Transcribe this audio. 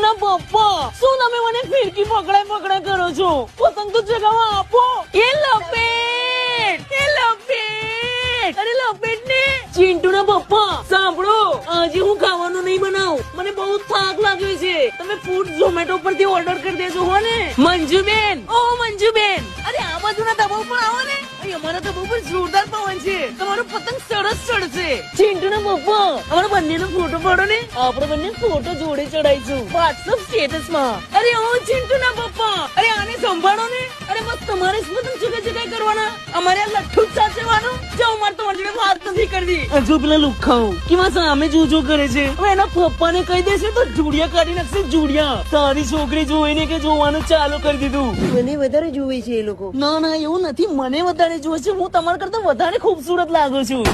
ના પપ્પા, શું તમે મને ફિરકી પકડાય કરો છો? પતંગ તો જગામાં આપો. એ લપેટ, એ લપેટ, અરે લપેટ ને. ચિંટુ ના પપ્પા સાંભળો, આજે હું ખાવાનું નહીં બનાવું, મને બહુ થાક લાગ્યો છે. તમે ફૂડ ઝોમેટો પરથી ઓર્ડર કરી દેજો હો ને. મંજુબેન, ઓ મંજુબેન, અરે આ બાજુના દબાવ પર આવો ને. અહીં અમારા દબાવ પર જોરદાર પવન છે, તમારો પતંગ સરસ ચડશે. ચિંટુ ના પપ્પા, અમારા બંનેનો ફોટો પાડો ને, આપણે બંને ફોટો જોડે ચડાઈશું વોટ્સઅપ સ્ટેટસ માં. અરે ઓ ચિંટુ ના પપ્પા, અરે આને સંભાળો ને. અરે બસ તમારે જ પતંગ ચગાઈ કરવાના, અમારે આ લઠ્ઠુ જ સાચવવાનું. જાઓ, મારે તમારી જોડે વાત નથી કરવી. હજુ પેલા લુખાઓ કેવા સામે જોજો કરે છે. હવે એના પપ્પાને કહી દેશે તો જુડિયા કાઢી નાખશે, જુડિયા. તારી છોકરી જોઈને કે જોવાનું ચાલુ કરી દીધું. મને વધારે જોવે છે એ લોકો. ના ના એવું નથી, મને વધારે જોવે છે. હું તમારા કરતા વધારે ખૂબસૂરત લાગુ છું.